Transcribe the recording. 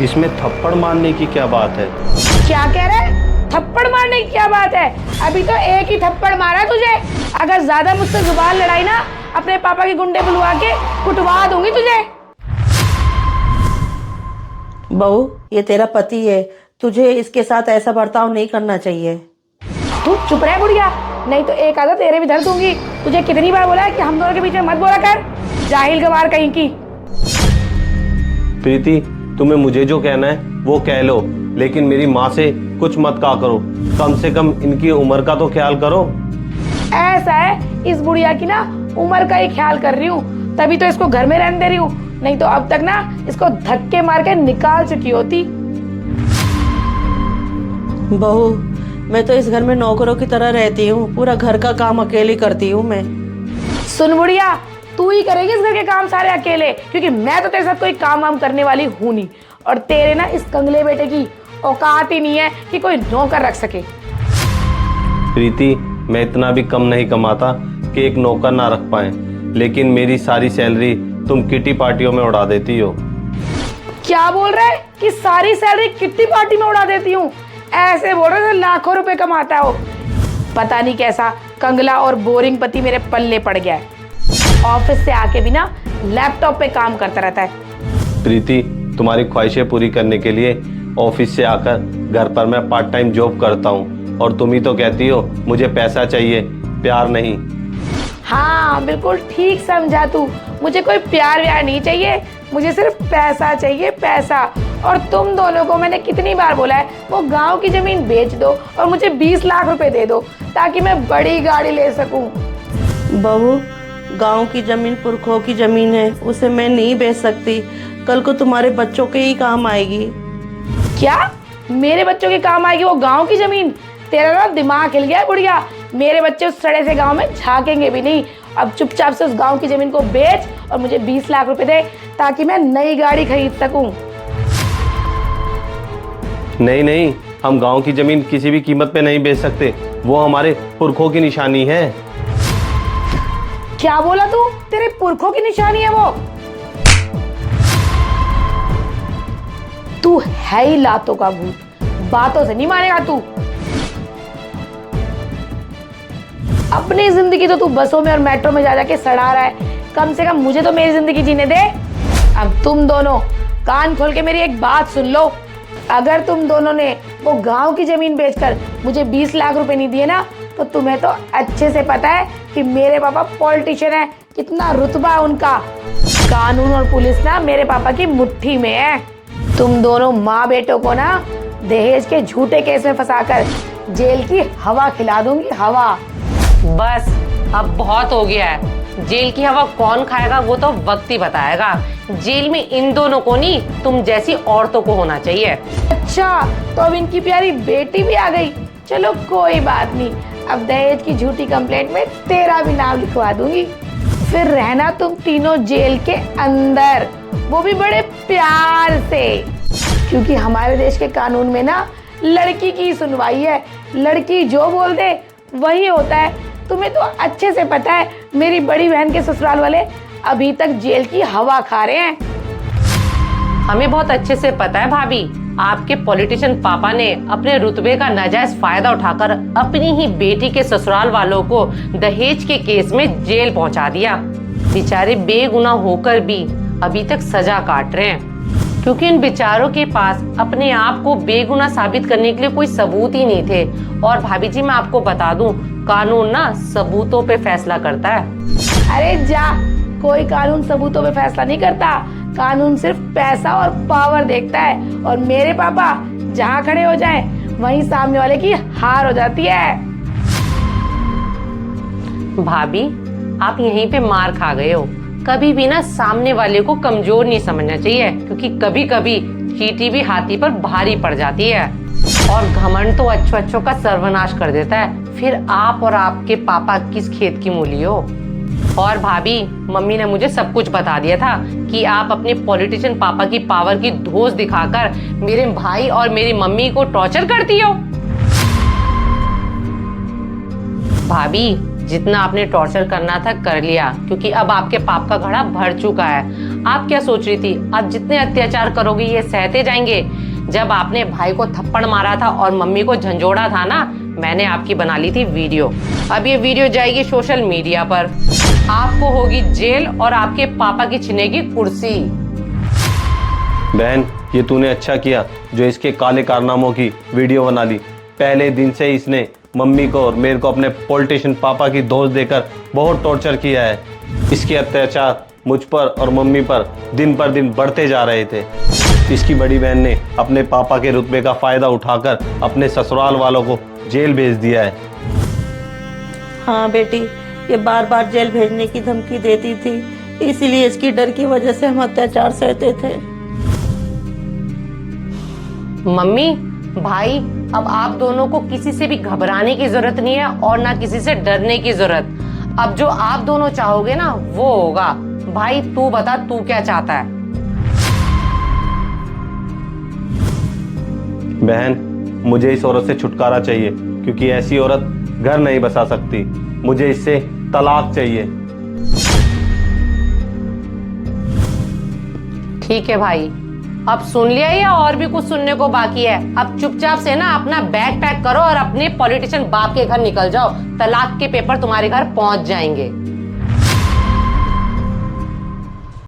इसमें थप्पड़ मारने की क्या बात है? क्या कह रहा है? थप्पड़ मारने की क्या बात है? अभी तो एक ही थप्पड़ मारा तुझे। अगर ज्यादा मुझसे जुबान लड़ाई ना, अपने पापा के गुंडे बुलवा के कुटवा दूंगी तुझे। बहू, ये तेरा पति है, तुझे इसके साथ ऐसा बर्ताव नहीं करना चाहिए। तू चुप रह बुढ़िया, नहीं तो एक आधा तेरे भी धर दूंगी। तुझे कितनी बार बोला है कि हम दोनों के बीच में मत बोला कर, जाहिल गवार कहीं की। प्रीति, तुम्हें मुझे जो कहना है वो कह लो, लेकिन मेरी माँ से कुछ मत कहा करो। कम से कम इनकी उम्र का तो ख्याल करो। ऐसा है, इस बुढ़िया की ना उम्र का ही ख्याल कर रही हूँ, तभी तो इसको घर में रहने दे रही हूँ, नहीं तो अब तक ना इसको धक्के मार के निकाल चुकी होती। बहू, मैं तो इस घर में नौकरों की तरह रहती हूँ, पूरा घर का काम अकेली करती हूँ मैं। सुन बुढ़िया, तू ही करेगी इस घर के काम सारे अकेले, क्योंकि मैं तो तेरे साथ कोई काम वाम करने वाली हूँ नहीं। और तेरे ना इस कंगले बेटे की औकात ही नहीं है कि कोई नौकर रख सके। प्रीति, मैं इतना भी कम नहीं कमाता कि एक नौकर ना रख पाए, लेकिन मेरी सारी सैलरी तुम किटी पार्टियों में उड़ा देती हो। क्या बोल रहा है कि सारी सैलरी किट्टी पार्टी में उड़ा देती हूँ? ऐसे बोल रहे थे लाखों रुपए कमाता हो। पता नहीं कैसा कंगला और बोरिंग पति मेरे पल्ले पड़ गया है। ऑफिस से आके भी ना लैपटॉप पे काम करता रहता है। प्रीति, तुम्हारी ख्वाहिशें पूरी करने के लिए ऑफिस से आकर घर पर मैं पार्ट टाइम जॉब करता हूँ, और तुम ही तो कहती हो मुझे पैसा चाहिए, प्यार नहीं। हाँ बिल्कुल ठीक समझा तू, मुझे कोई प्यार व्यार नहीं चाहिए, मुझे सिर्फ पैसा चाहिए, पैसा। और तुम दोनों को मैंने कितनी बार बोला है वो गांव की जमीन बेच दो और मुझे 20 लाख रुपए दे दो, ताकि मैं बड़ी गाड़ी ले सकूं। बहू, गांव की जमीन पुरखों की जमीन है, उसे मैं नहीं बेच सकती, कल को तुम्हारे बच्चों के ही काम आएगी। क्या मेरे बच्चों के काम आएगी वो गांव की जमीन? तेरा ना दिमाग हिल गया है बुढ़िया, मेरे बच्चे उस सड़े से गांव में झांकेंगे भी नहीं। अब चुपचाप से उस गांव की जमीन को बेच और मुझे 20 लाख रुपए दे, ताकि मैं नई गाड़ी खरीद सकूं। नहीं नहीं, हम गांव की जमीन किसी भी कीमत पे नहीं बेच सकते, वो हमारे पुरखों की निशानी है। क्या बोला तू? तेरे पुरखों की निशानी है वो? तू है ही लातों का भूत, बातों से नहीं मानेगा तू। अपनी जिंदगी तो तू बसों में और मेट्रो में जा जाके सड़ा रहा है, कम से कम मुझे तो मेरी जिंदगी जीने दे। अब तुम दोनों कान खोल के मेरी एक बात सुन लो, अगर तुम दोनों ने वो गांव की जमीन बेचकर मुझे 20 लाख रुपए नहीं दिए ना, तो तुम्हें तो अच्छे से पता है कि मेरे पापा पॉलिटिशियन है, कितना रुतबा है उनका। कानून और पुलिस ना मेरे पापा की मुट्ठी में है। तुम दोनों माँ बेटों को ना दहेज के झूठे केस में फंसाकर जेल की हवा खिला दूंगी, हवा। बस अब बहुत हो गया है, जेल की हवा कौन खाएगा वो तो वक्त ही बताएगा। जेल में इन दोनों को नहीं, तुम जैसी औरतों को होना चाहिए। अच्छा, तो अब इनकी प्यारी बेटी भी आ गई। चलो कोई बात नहीं, अब दहेज की झूठी कंप्लेंट में तेरा भी नाम लिखवा दूंगी, फिर रहना तुम तीनों जेल के अंदर, वो भी बड़े प्यार से। क्योंकि हमारे देश के कानून में ना लड़की की सुनवाई है, लड़की जो बोल दे वही होता है। तुम्हें तो अच्छे से पता है मेरी बड़ी बहन के ससुराल वाले अभी तक जेल की हवा खा रहे हैं। हमें बहुत अच्छे से पता है भाभी, आपके पॉलिटिशियन पापा ने अपने रुतबे का नाजायज फायदा उठाकर अपनी ही बेटी के ससुराल वालों को दहेज के केस में जेल पहुंचा दिया। बेचारे बेगुनाह होकर भी अभी तक सजा काट रहे हैं, क्योंकि इन बेचारों के पास अपने आप को बेगुनाह साबित करने के लिए कोई सबूत ही नहीं थे। और भाभी जी, मैं आपको बता दूं, कानून ना सबूतों पे फैसला करता है। अरे जा, कोई कानून सबूतों पे फैसला नहीं करता, कानून सिर्फ पैसा और पावर देखता है। और मेरे पापा जहाँ खड़े हो जाएं, वहीं सामने वाले की हार हो जाती है। भाभी, आप यहीं पे मार खा गए हो। कभी भी ना सामने वाले को कमजोर नहीं समझना चाहिए, क्योंकि कभी कभी चींटी भी हाथी पर भारी पड़ जाती है। और घमंड तो अच्छों का सर्वनाश कर देता है। फिर आप और आपके पापा किस खेत की मूली हो। और भाभी, मम्मी ने मुझे सब कुछ बता दिया था कि आप अपने पॉलिटिशियन पापा की पावर की धोस दिखाकर मेरे भाई और मेरी मम्मी को टॉर्चर करती हो। भाभी, जितना आपने टॉर्चर करना था कर लिया, क्योंकि अब आपके पाप का घड़ा भर चुका है। आप क्या सोच रही थी आप जितने अत्याचार करोगी ये सहते जाएंगे? जब आपने भाई को थप्पड़ मारा था और मम्मी को झंझोड़ा था ना, मैंने आपकी बना ली थी वीडियो। अब ये वीडियो जाएगी सोशल मीडिया पर, आपको होगी जेल और आपके पापा की छिनेगी कुर्सी। बहन, ये तूने अच्छा किया जो इसके काले कारनामों की वीडियो बना ली। पहले दिन से इसने मम्मी को और मेरे को अपने पॉलिटिशियन पापा की दोस्त देकर बहुत टॉर्चर किया है। इसके अत्याचार मुझ पर और मम्मी पर दिन बढ़ते जा रहे थे। इसकी बड़ी बहन ने अपने पापा के रुतबे का फायदा उठाकर अपने ससुराल वालों को जेल भेज दिया है। हाँ बेटी, ये बार बार जेल भेजने की धमकी देती थी, इसीलिए इसकी डर की वजह से हम अत्याचार सहते थे। मम्मी, भाई, अब आप दोनों को किसी से भी घबराने की जरूरत नहीं है और ना किसी से डरने की जरूरत। अब जो आप दोनों चाहोगे ना वो होगा। भाई तू बता, तू क्या चाहता है? बहन, मुझे इस औरत से छुटकारा चाहिए, क्योंकि ऐसी औरत घर नहीं बसा सकती। मुझे इससे तलाक चाहिए। ठीक है भाई, अब सुन लिया या और भी कुछ सुनने को बाकी है? अब चुपचाप से ना अपना बैग पैक करो और अपने पॉलिटिशियन बाप के घर निकल जाओ। तलाक के पेपर तुम्हारे घर पहुंच जाएंगे।